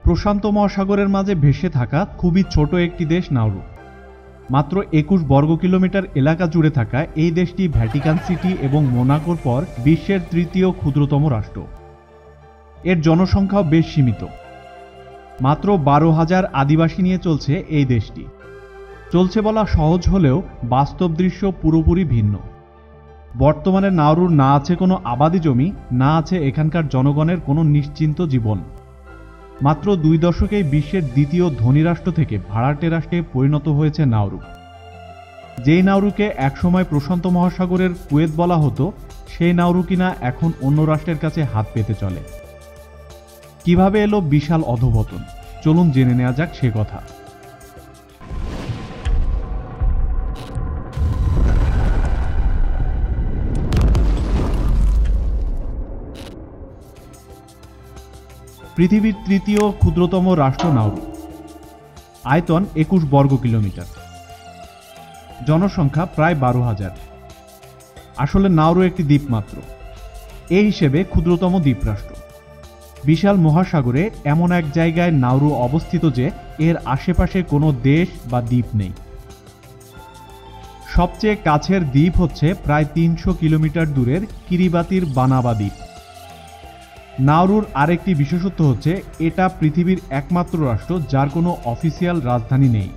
প্রশান্ত মহাসাগরের মাঝে ভেসে থাকা খুবই ছোট একটি দেশ নাউরু। মাত্র 21 বর্গ কিলোমিটার এলাকা জুড়ে থাকা এই দেশটি ভ্যাটিকান সিটি এবং মোনাকোর পর বিশ্বের তৃতীয় ক্ষুদ্রতম রাষ্ট্র। এর জনসংখ্যাও বেশ সীমিত। মাত্র 12,000 আদিবাসী নিয়ে চলছে এই দেশটি। চলছে বলা সহজ হলেও বাস্তব দৃশ্য পুরোপুরি ভিন্ন। বর্তমানে নাউরুর না আছে কোনো আবাদি জমি, না আছে এখানকার জনগণের কোনো নিশ্চিন্ত জীবন। মাত্র 2 দশকেই বিশ্বের দ্বিতীয় ধনী রাষ্ট্র থেকে ভাড়াটে রাষ্ট্রে পরিণত হয়েছে নাউরু। যেই নাউরুকে একসময় প্রশান্ত মহাসাগরের কুয়েত বলা হতো, সেই নাউরু কিনা এখন অন্য রাষ্ট্রের কাছে হাত পেতে চলে। কিভাবে এলো বিশাল অধঃপতন, চলুন জেনে নেওয়া যাক সে কথা। পৃথিবীর তৃতীয় ক্ষুদ্রতম রাষ্ট্র নাউরু। আয়তন 21 বর্গ কিলোমিটার। জনসংখ্যা প্রায় 12,000। আসলে নাউরু একটি দ্বীপ মাত্র, এই হিসেবে ক্ষুদ্রতম দ্বীপরাষ্ট্র। বিশাল মহাসাগরে এমন এক জায়গায় নাউরু অবস্থিত যে এর আশেপাশে কোনো দেশ বা দ্বীপ নেই। সবচেয়ে কাছের দ্বীপ হচ্ছে প্রায় 300 কিলোমিটার দূরের কিরিবাতির বানাবা দ্বীপ। নাউরুর আরেকটি বিশেষত্ব হচ্ছে এটা পৃথিবীর একমাত্র রাষ্ট্র যার কোনো অফিসিয়াল রাজধানী নেই।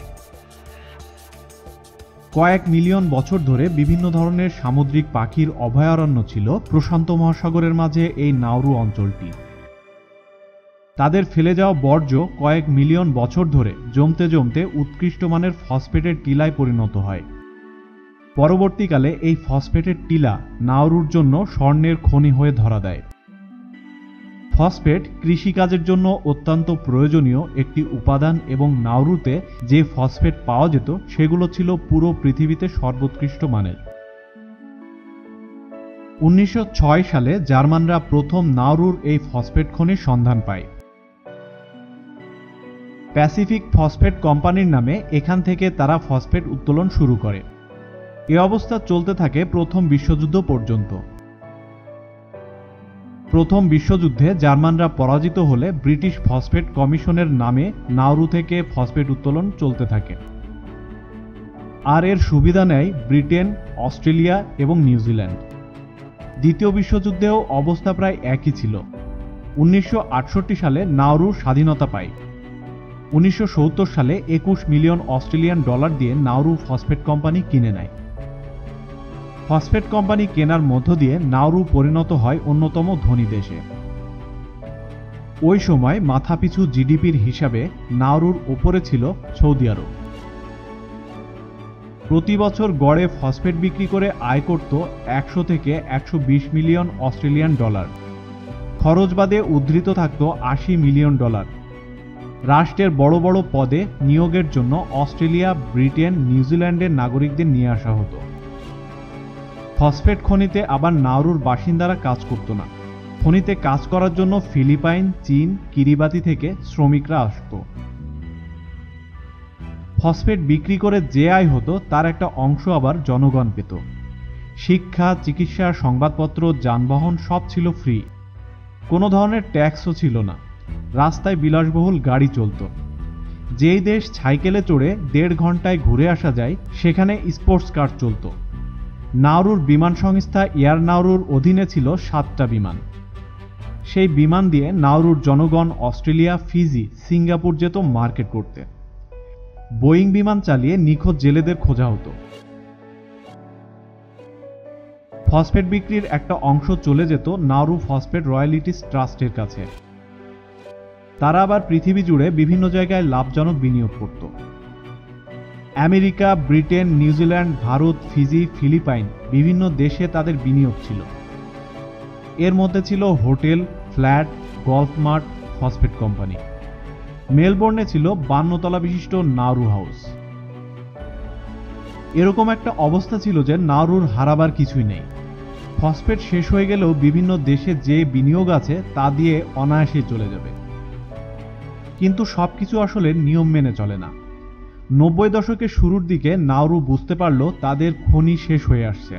কয়েক মিলিয়ন বছর ধরে বিভিন্ন ধরনের সামুদ্রিক পাখির অভয়ারণ্য ছিল প্রশান্ত মহাসাগরের মাঝে এই নাউরু অঞ্চলটি। তাদের ফেলে যাওয়া বর্জ্য কয়েক মিলিয়ন বছর ধরে জমতে জমতে উৎকৃষ্ট মানের ফসফেটের টিলায় পরিণত হয়। পরবর্তীকালে এই ফসফেটের টিলা নাউরুর জন্য স্বর্ণের খনি হয়ে ধরা দেয়। ফসফেট কৃষিকাজের জন্য অত্যন্ত প্রয়োজনীয় একটি উপাদান এবং নাউরুতে যে ফসফেট পাওয়া যেত সেগুলো ছিল পুরো পৃথিবীতে সর্বোৎকৃষ্ট মানের। 1906 সালে জার্মানরা প্রথম নাউরুর এই ফসফেট খনির সন্ধান পায়। প্যাসিফিক ফসফেট কোম্পানির নামে এখান থেকে তারা ফসফেট উত্তোলন শুরু করে। এ অবস্থা চলতে থাকে প্রথম বিশ্বযুদ্ধ পর্যন্ত। প্রথম বিশ্বযুদ্ধে জার্মানরা পরাজিত হলে ব্রিটিশ ফসফেট কমিশনের নামে নাউরু থেকে ফসফেট উত্তোলন চলতে থাকে। আর এর সুবিধা নেয় ব্রিটেন, অস্ট্রেলিয়া এবং নিউজিল্যান্ড। দ্বিতীয় বিশ্বযুদ্ধেও অবস্থা প্রায় একই ছিল। 1968 সালে নাউরু স্বাধীনতা পায়। 1970 সালে 21 মিলিয়ন অস্ট্রেলিয়ান ডলার দিয়ে নাউরু ফসফেট কোম্পানি কিনে নেয়। ফসফেট কোম্পানি কেনার মধ্য দিয়ে নাউরু পরিণত হয় অন্যতম ধনী দেশে। ওই সময় মাথাপিছু জিডিপির হিসাবে নাউরুর ওপরে ছিল সৌদি আরব। প্রতি বছর গড়ে ফসফেট বিক্রি করে আয় করত 100 থেকে 120 মিলিয়ন অস্ট্রেলিয়ান ডলার। খরচ বাদে উদ্ধৃত থাকত 80 মিলিয়ন ডলার। রাষ্ট্রের বড় বড় পদে নিয়োগের জন্য অস্ট্রেলিয়া, ব্রিটেন, নিউজিল্যান্ডের নাগরিকদের নিয়ে আসা হতো। ফসফেট খনিতে আবার নাউরুর বাসিন্দারা কাজ করত না। খনিতে কাজ করার জন্য ফিলিপাইন, চীন, কিরিবাতি থেকে শ্রমিকরা আসত। ফসফেট বিক্রি করে যে আয় হতো তার একটা অংশ আবার জনগণ পেত। শিক্ষা, চিকিৎসা, সংবাদপত্র, যানবাহন সব ছিল ফ্রি। কোনো ধরনের ট্যাক্সও ছিল না। রাস্তায় বিলাসবহুল গাড়ি চলত। যেই দেশ সাইকেলে চড়ে 1.5 ঘন্টায় ঘুরে আসা যায় সেখানে স্পোর্টস কার চলত। নাউরুর বিমান সংস্থা এয়ার নাউরুর অধীনে ছিল 7টা বিমান। সেই বিমান দিয়ে নাউরুর জনগণ অস্ট্রেলিয়া, ফিজি, সিঙ্গাপুর যেত মার্কেট করতে। বোয়িং বিমান চালিয়ে নিখোঁজ জেলেদের খোঁজা হতো। ফসফেট বিক্রির একটা অংশ চলে যেত নাউরু ফসফেট রয়্যালিটিস ট্রাস্টের কাছে। তারা আবার পৃথিবী জুড়ে বিভিন্ন জায়গায় লাভজনক বিনিয়োগ করত। America, Britain, New Zealand, Bharat, Fiji, Philippines বিভিন্ন দেশে তাদের বিনিয়োগ ছিল। এর মধ্যে ছিল হোটেল, ফ্ল্যাট, গলফ মাঠ, ফসফেট কোম্পানি। মেলবোর্নে ছিল 52 তলা বিশিষ্ট নাউরু হাউস। এরকম একটা অবস্থা ছিল যে নাউরুর হারাবার কিছুই নেই। ফসফেট শেষ হয়ে গেলেও বিভিন্ন দেশে যে বিনিয়োগ আছে তা দিয়ে অনায়াসেই চলে যাবে। কিন্তু সবকিছু আসলে নিয়ম মেনে চলে না। 90 দশকের শুরুর দিকে নাউরু বুঝতে পারল তাদের খনি শেষ হয়ে আসছে।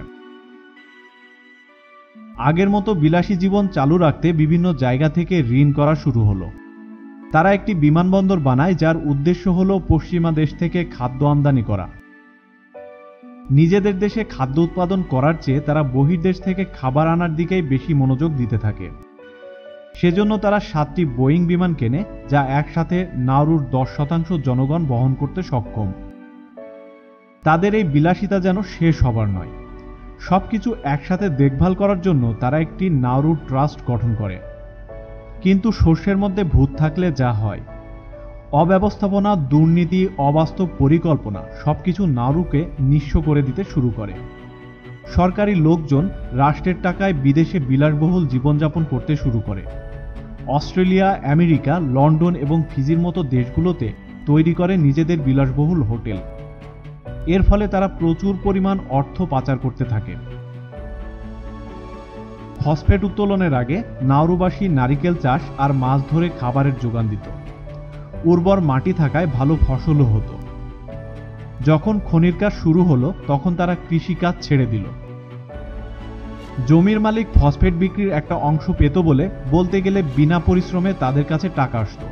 আগের মতো বিলাসী জীবন চালু রাখতে বিভিন্ন জায়গা থেকে ঋণ করা শুরু হলো। তারা একটি বিমানবন্দর বানায় যার উদ্দেশ্য হলো পশ্চিমা দেশ থেকে খাদ্য আমদানি করা। নিজেদের দেশে খাদ্য উৎপাদন করার চেয়ে তারা বহির্দেশ থেকে খাবার আনার দিকেই বেশি মনোযোগ দিতে থাকে। সেজন্য তারা 7টি বোয়িং বিমান কেনে, যা একসাথে নাউরুর 10% জনগণ বহন করতে সক্ষম। তাদের এই বিলাসিতা যেন শেষ হবার নয়। সবকিছু একসাথে দেখভাল করার জন্য তারা একটি নাউরু ট্রাস্ট গঠন করে। কিন্তু শস্যের মধ্যে ভূত থাকলে যা হয়, অব্যবস্থাপনা, দুর্নীতি, অবাস্তব পরিকল্পনা সবকিছু নাউরুকে নিঃস্ব করে দিতে শুরু করে। সরকারি লোকজন রাষ্ট্রের টাকায় বিদেশে বিলাসবহুল জীবনযাপন করতে শুরু করে। অস্ট্রেলিয়া, আমেরিকা, লন্ডন এবং ফিজির মতো দেশগুলোতে তৈরি করে নিজেদের বিলাসবহুল হোটেল। এর ফলে তারা প্রচুর পরিমাণ অর্থ পাচার করতে থাকে। ফসফেট উত্তোলনের আগে নাউরুবাসী নারিকেল চাষ আর মাছ ধরে খাবারের যোগান দিত। উর্বর মাটি থাকায় ভালো ফসলও হতো। যখন খনির কাজ শুরু হলো তখন তারা কৃষিকাজ ছেড়ে দিল। জমির মালিক ফসফেট বিক্রির একটা অংশ পেত বলে বলতে গেলে বিনা পরিশ্রমে তাদের কাছে টাকা আসতো।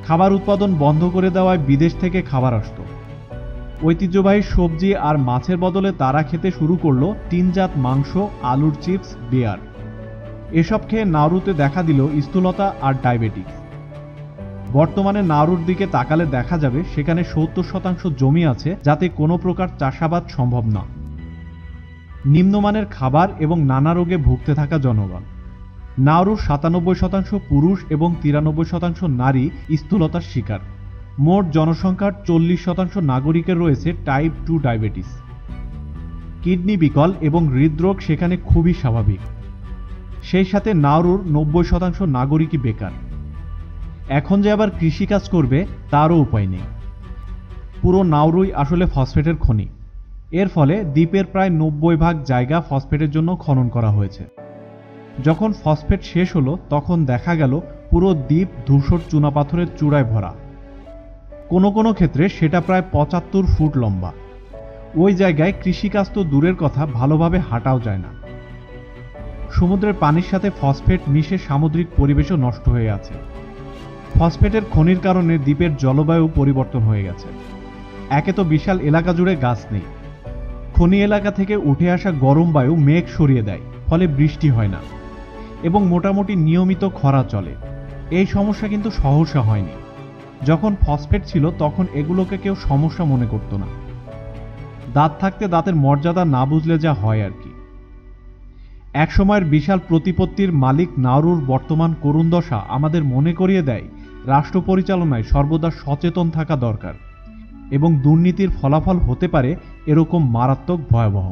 খাবার উৎপাদন বন্ধ করে দেওয়ায় বিদেশ থেকে খাবার আসতো। ঐতিহ্যবাহী সবজি আর মাছের বদলে তারা খেতে শুরু করলো টিনজাত মাংস, আলুর চিপস, বিয়ার। এসব খেয়ে নাউরুতে দেখা দিল স্থূলতা আর ডায়াবেটিস। বর্তমানে নাউরুর দিকে তাকালে দেখা যাবে সেখানে 70% জমি আছে যাতে কোনো প্রকার চাষাবাদ সম্ভব না। নিম্নমানের খাবার এবং নানা রোগে ভুগতে থাকা জনগণ। নাউরুর 97% পুরুষ এবং 93% নারী স্থূলতার শিকার। মোট জনসংখ্যার 40% নাগরিকের রয়েছে টাইপ 2 ডায়াবেটিস। কিডনি বিকল এবং হৃদরোগ সেখানে খুবই স্বাভাবিক। সেই সাথে নাউরুর 90% নাগরিকই বেকার। এখন যে আবার কৃষিকাজ করবে তারও উপায় নেই। পুরো নাউরুই আসলে ফসফেটের খনি। এর ফলে দ্বীপের প্রায় 90% জায়গা ফসফেটের জন্য খনন করা হয়েছে। যখন ফসফেট শেষ হলো তখন দেখা গেল পুরো দ্বীপ ধূসর চুনাপাথরের চূড়ায় ভরা। কোনো কোনো ক্ষেত্রে সেটা প্রায় 75 ফুট লম্বা। ওই জায়গায় কৃষিকাজ তো দূরের কথা, ভালোভাবে হাঁটাও যায় না। সমুদ্রের পানির সাথে ফসফেট মিশে সামুদ্রিক পরিবেশও নষ্ট হয়ে আছে। ফসফেটের খনির কারণে দ্বীপের জলবায়ু পরিবর্তন হয়ে গেছে। একে তো বিশাল এলাকা জুড়ে গাছ নেই। খনি এলাকা থেকে উঠে আসা গরম বায়ু মেঘ সরিয়ে দেয়, ফলে বৃষ্টি হয় না এবং মোটামুটি নিয়মিত খরা চলে। এই সমস্যা কিন্তু সহসা হয়নি। যখন ফসফেট ছিল তখন এগুলোকে কেউ সমস্যা মনে করত না। দাঁত থাকতে দাঁতের মর্যাদা না বুঝলে যা হয় আর কি। একসময়ের বিশাল প্রতিপত্তির মালিক নাউরুর বর্তমান করুণ দশা আমাদের মনে করিয়ে দেয় রাষ্ট্র পরিচালনায় সর্বদা সচেতন থাকা দরকার এবং দুর্নীতির ফলাফল হতে পারে এরকম মারাত্মক ভয়াবহ।